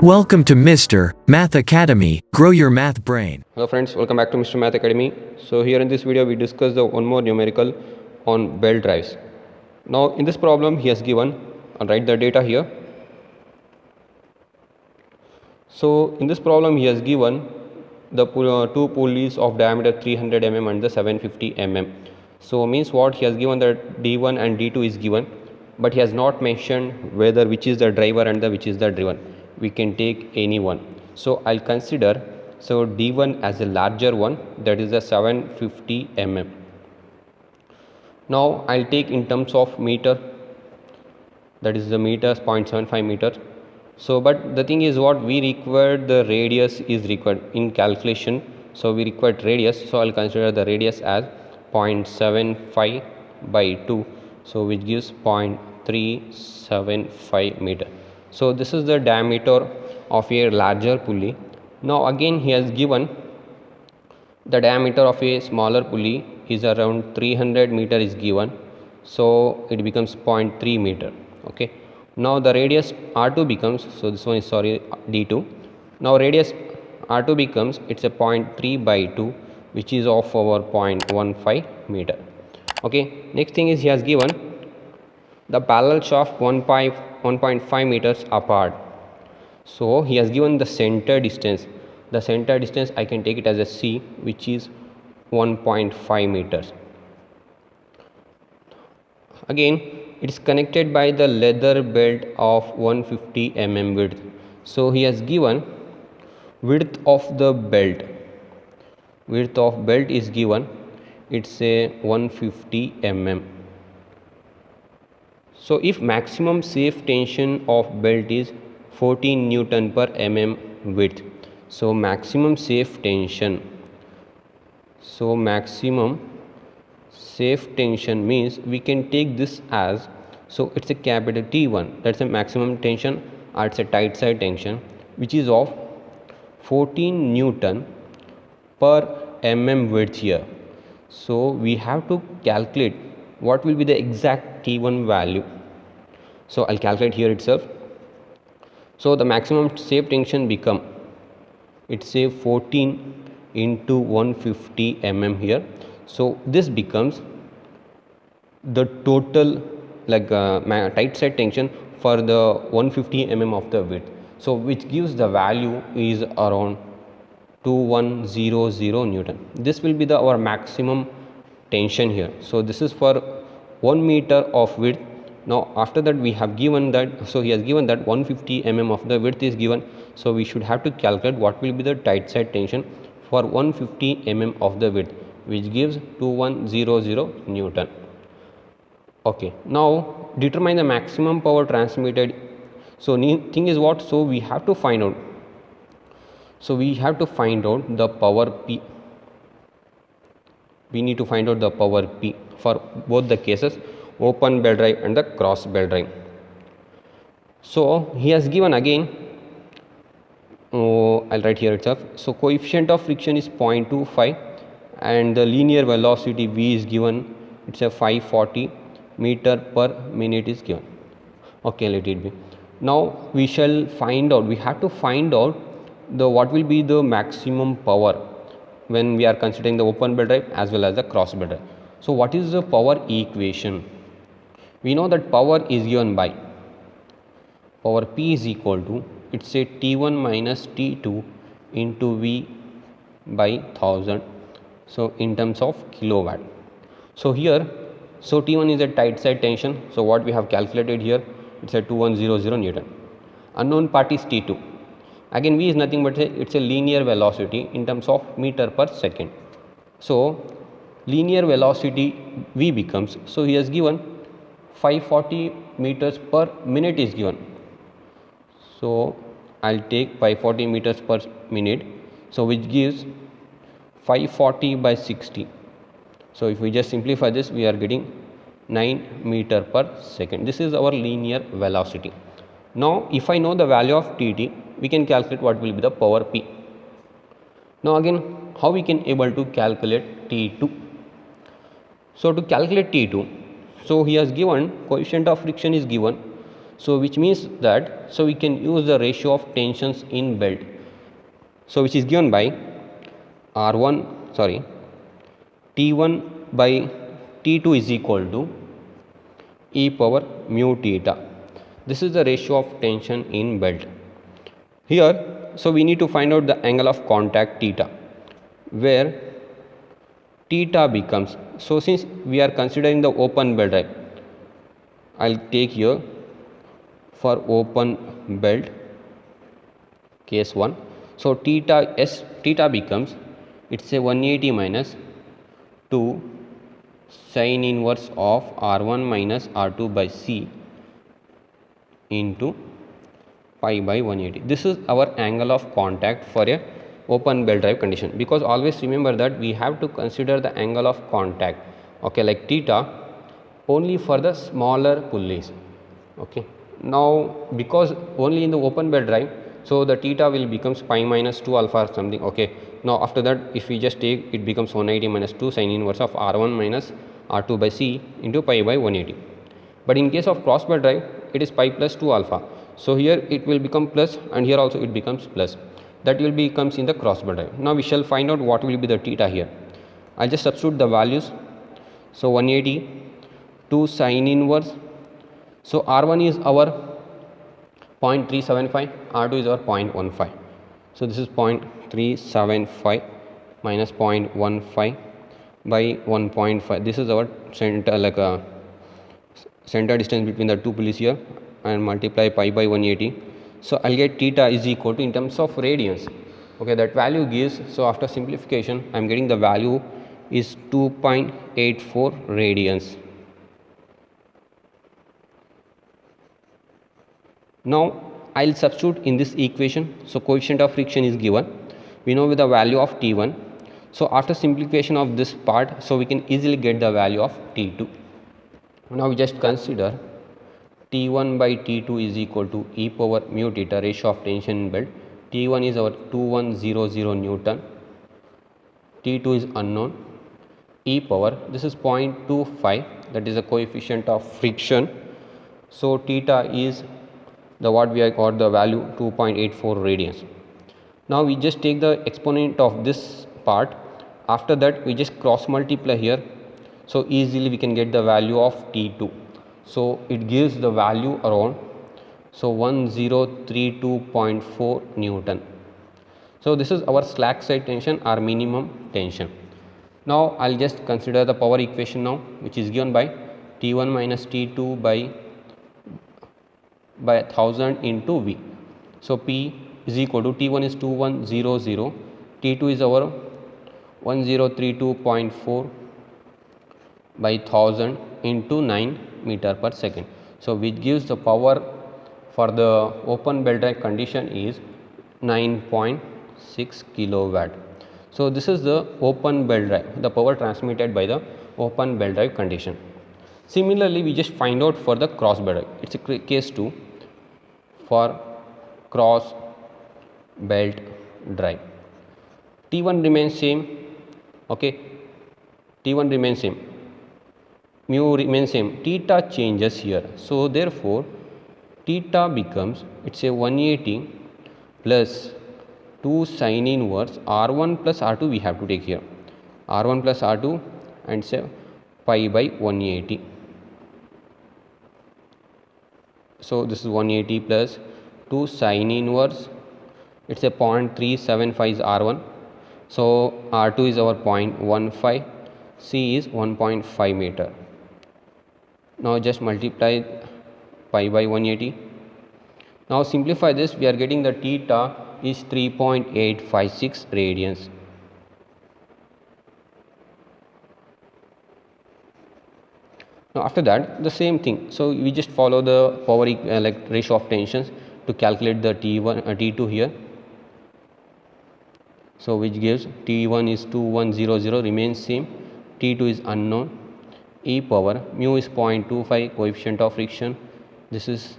Welcome to Mr. Math Academy. Grow your math brain. Hello friends, welcome back to Mr. Math Academy. So here in this video we discuss the one more numerical on belt drives. Now in this problem he has given, I'll write the data here. So in this problem he has given the two pulleys of diameter 300 mm and the 750 mm. So means what, he has given that D1 and D2 is given, but he has not mentioned whether which is the driver and which is the driven. We can take any one. So I'll consider D1 as a larger one, that is the 750 mm. Now I'll take in terms of meter, that is the meters 0.75 meter. So but the thing is what, we require the radius is required in calculation, so we require radius, so I'll consider the radius as 0.75 by 2, so which gives 0.375 meter. So this is the diameter of a larger pulley. Now again he has given the diameter of a smaller pulley is around 300 meter is given, so it becomes 0.3 meter. Okay, now the radius R2 becomes, so this one is D2. Now radius R2 becomes, it's a 0.3 by 2, which is of our 0.15 meter. Okay, next thing is he has given the parallel shaft 1.5 meters apart. So he has given the center distance. The center distance I can take it as a C, which is 1.5 meters. Again, it is connected by the leather belt of 150 mm width. So he has given width of the belt. Width of belt is given, it's a 150 mm. So if maximum safe tension of belt is 14 Newton per mm width, so maximum safe tension, so maximum safe tension means we can take this as, so it's a capital T1, that's a maximum tension, or it's a tight side tension, which is of 14 Newton per mm width here. So we have to calculate what will be the exact T1 value. So I'll calculate here itself. So the maximum safe tension become, it's a 14 into 150 mm here. So this becomes the total tight side tension for the 150 mm of the width. So which gives the value is around 2100 Newton. This will be our maximum tension here. So this is for 1 meter of width. Now after that we have given that, so he has given that 150 mm of the width is given, so we should have to calculate what will be the tight side tension for 150 mm of the width, which gives 2100 Newton. Okay, now determine the maximum power transmitted. So thing is what, so we have to find out, so we have to find out the power P. We need to find out the power P for both the cases, open belt drive and the cross belt drive. So he has given again, I'll write here itself. So coefficient of friction is 0.25 and the linear velocity V is given, it's a 540 meter per minute is given. Okay, let it be. Now we shall find out, we have to find out the what will be the maximum power when we are considering the open belt drive as well as the cross belt drive. So what is the power equation? We know that power is given by power P is equal to, it's a T1 minus T2 into V by 1000, so in terms of kilowatt. So here, so T1 is a tight side tension, so what we have calculated here, it's a 2100 Newton. Unknown part is T2. Again V is nothing but it's a linear velocity in terms of meter per second. So linear velocity V becomes, so he has given 540 meters per minute is given. So I'll take 540 meters per minute, so which gives 540 by 60. So if we just simplify this, we are getting 9 meter per second. This is our linear velocity. Now if I know the value of Tt, we can calculate what will be the power P. Now again, how we can able to calculate T2? So to calculate T2, so he has given coefficient of friction is given, So which means that so we can use the ratio of tensions in belt, so which is given by R1 sorry T1 by T2 is equal to e power mu theta. This is the ratio of tension in belt. Here, so we need to find out the angle of contact theta, where theta becomes, so since we are considering the open belt drive, I'll take here for open belt case 1. So theta becomes, it's a 180 minus 2 sin inverse of R1 minus R2 by C into pi by 180. This is our angle of contact for a open belt drive condition, because always remember that we have to consider the angle of contact, okay, like theta only for the smaller pulleys. Okay, now because only in the open belt drive, so the theta will becomes pi minus 2 alpha or something. Okay, now after that if we just take, it becomes 180 minus 2 sin inverse of R1 minus R2 by C into pi by 180. But in case of cross belt drive, it is pi plus 2 alpha, so here it will become plus, and here also it becomes plus. That will becomes in the cross belt drive. Now we shall find out what will be the theta here. I'll just substitute the values. So 180 2 sin inverse, so R1 is our 0.375, R2 is our 0.15. So this is 0.375 minus 0.15 by 1.5. This is our center, like a center distance between the two pulleys here, and multiply pi by 180. So I'll get theta is equal to, in terms of radians, okay, that value gives, so after simplification I'm getting the value is 2.84 radians. Now I'll substitute in this equation. So coefficient of friction is given, we know with the value of T1. So after simplification of this part, so we can easily get the value of T2. Now we just consider T1 by T2 is equal to e power mu theta, ratio of tension in belt. T1 is our 2100 Newton, T2 is unknown, e power, this is 0.25, that is the coefficient of friction. So theta is the what we have got the value 2.84 radians. Now we just take the exponent of this part, after that we just cross multiply here, so easily we can get the value of T2. So it gives the value around, so 1032.4 Newton. So this is our slack side tension or minimum tension. Now I'll just consider the power equation now, which is given by T1 minus T2 by 1000 into V. So P is equal to, T1 is 2100, T2 is our 1032.4 by 1000 into 9 meter per second. So which gives the power for the open belt drive condition is 9.6 kilowatt. So this is the open belt drive, the power transmitted by the open belt drive condition. Similarly, we just find out for the cross belt drive. It's a case 2 for cross belt drive. T1 remains same, okay, T1 remains same, mu remains same, theta changes here. So therefore theta becomes, it's a 180 plus 2 sin inverse R1 plus R2 we have to take here, R1 plus R2, and say pi by 180. So this is 180 plus 2 sin inverse, it's a 0.375 is R1, so R2 is our 0.15, C is 1.5 meter. Now just multiply pi by 180. Now simplify this, we are getting the theta is 3.856 radians. Now after that the same thing, so we just follow the power like ratio of tensions to calculate the T1 T2 here. So which gives T1 is 2100 remains same, T2 is unknown, e power mu is 0.25 coefficient of friction, this is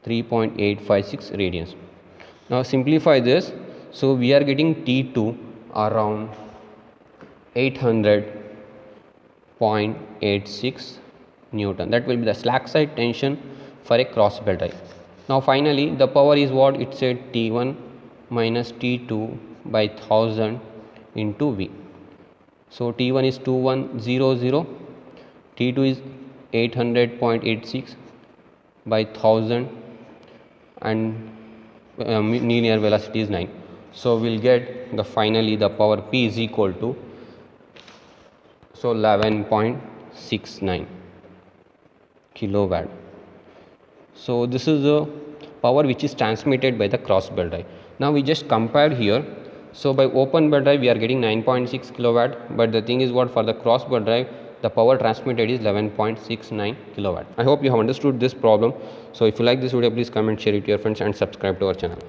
3.856 radians. Now simplify this, so we are getting T2 around 800.86 Newton. That will be the slack side tension for a cross belt drive. Now finally the power is what it said, T1 minus T2 by 1000 into V. So T1 is 2100, T2 is 800.86 by 1000, and linear velocity is 9. So we'll get finally the power P is equal to 11.69 kilowatt. So this is the power which is transmitted by the cross belt drive. Now we just compared here. So by open belt drive we are getting 9.6 kilowatt, but the thing is what, for the cross belt drive the power transmitted is 11.69 kilowatt. I hope you have understood this problem. So if you like this video, please comment, share it to your friends and subscribe to our channel.